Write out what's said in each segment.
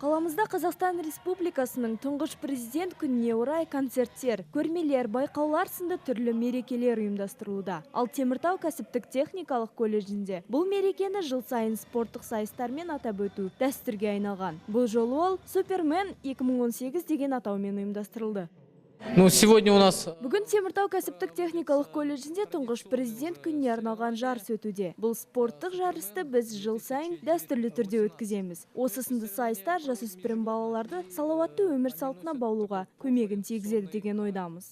Қаламызда Қазақстан Республикасының тұңғыш президент күніне орай концерттер, көрмелер, байқаулар сынды түрлі мерекелер ұйымдастырылуда. Ал Теміртау кәсіптік техникалық колледжінде бұл мерекені жыл сайын спорттық сайыстармен атап өту дәстүрге айналған. Бұл жолы ол Супермен 2018 деген атаумен ұйымдастырылды. Сегодня у нас... Бүгін Теміртау кәсіптік техникалық колледжінде тұңғыш президент күніне арналған жарыс өтуде. Бұл спорттық жарысты біз жыл сайын дәстүрлі түрде өткіземіз. Осы сынды сайыстар жасөспірім балаларды салауатты өмір салтына баулуға көмегін тигізеді деген ойдамыз.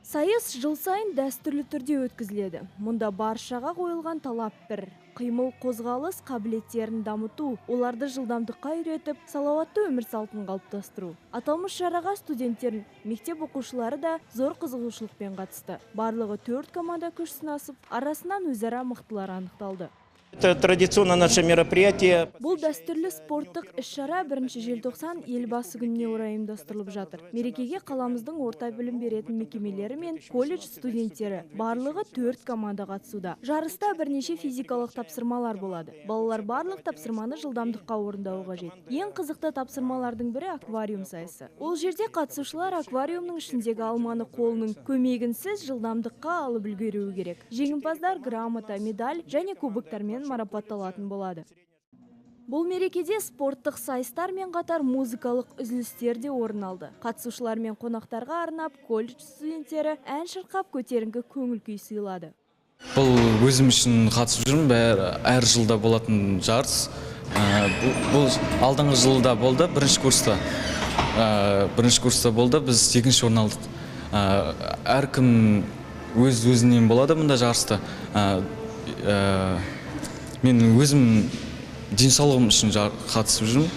Сайыс жыл сайын дәстүрлі түрде өткізіледі. Мұнда баршаға қойылған талап бір: қимыл қозғалыс қабілеттерін дамыту, оларды жылдамдыққа үйретіп, салауатты өмір салтын қалыптастыру. Аталмыш шараға студенттер, мектеп оқушылары да зор қызығушылықпен қатысты. Барлығы 4 команда күш сынасып, арасынан өзара мықтылар анықталды. Это традиционно наше мероприятие. Бұл дәстүрлі спорттық іс-шара 1 желтоқсан елбасы күніне орай ұйымдастырылып жатыр. Мерекеге қаламыздың орта білім беретін мекемелері мен колледж студенттері барлығы 4 команда қатысуда. Жарыста бірнеше физикалық тапсырмалар болады. Балалар барлық тапсырманы жылдамдыққа орындауы қажет. Ең қызықты тапсырмалардың бірі аквариум сайысы. Ол жерде қатысушылар аквариумның ішіндегі алманы қолының көмегінсіз жылдамдыққа алып үлгеруі керек. Жеңімпаздар грамота, медаль және кубоктармен марапатталатын болады. Бұл мерекеде спорттық сайыстармен қатар музыкалық үзілістер де орын алды. Қатысушылар мен қонақтарға арнап колледж студенттері ән шырқап көтеріңкі көңіл күй сыйлады. Бұл өзім үшін қатысып жүрмін, әр жылда болатын жарыс. Бұл алдыңғы жылда болды, бірінші курста болды, біз 2-ші орын алдық. Әркім өз-өзінен болады мұнда жарыста. Мен өзім денсаулығым үшін қатысып жүрмін.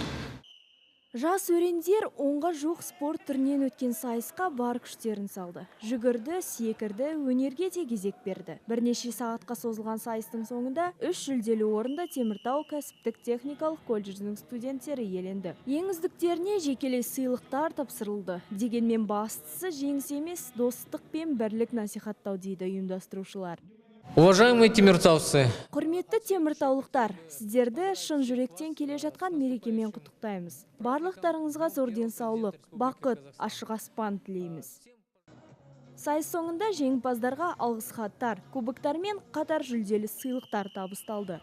Жас өрендер 10-ға жуық спорт түрінен өткен сайысқа бар күштерін салды. Жүгірді, секірді, өнерге де кезек берді. Бірнеше сағатқа созылған сайыстың соңында 3 жүлделі орынды Теміртау кәсіптік техникалық колледжінің студенттері иеленді. Ең үздіктеріне жекелей сыйлықтар тапсырылды. Дегенмен бастысы жеңіс емес, достық пен бірлік насихаттау дейді ұйымдастырушылар. Уважаемые теміртауцы! Құрметті теміртаулықтар, сіздерді шын жүректен келе жатқан мерекемен құттықтаймыз. Барлықтарыңызға зор денсаулық, бақыт, ашық аспан тілейміз. Сайыс соңында жеңімпаздарға алғыс хаттар, кубоктар мен қатар жүлделі сыйлықтар табысталды.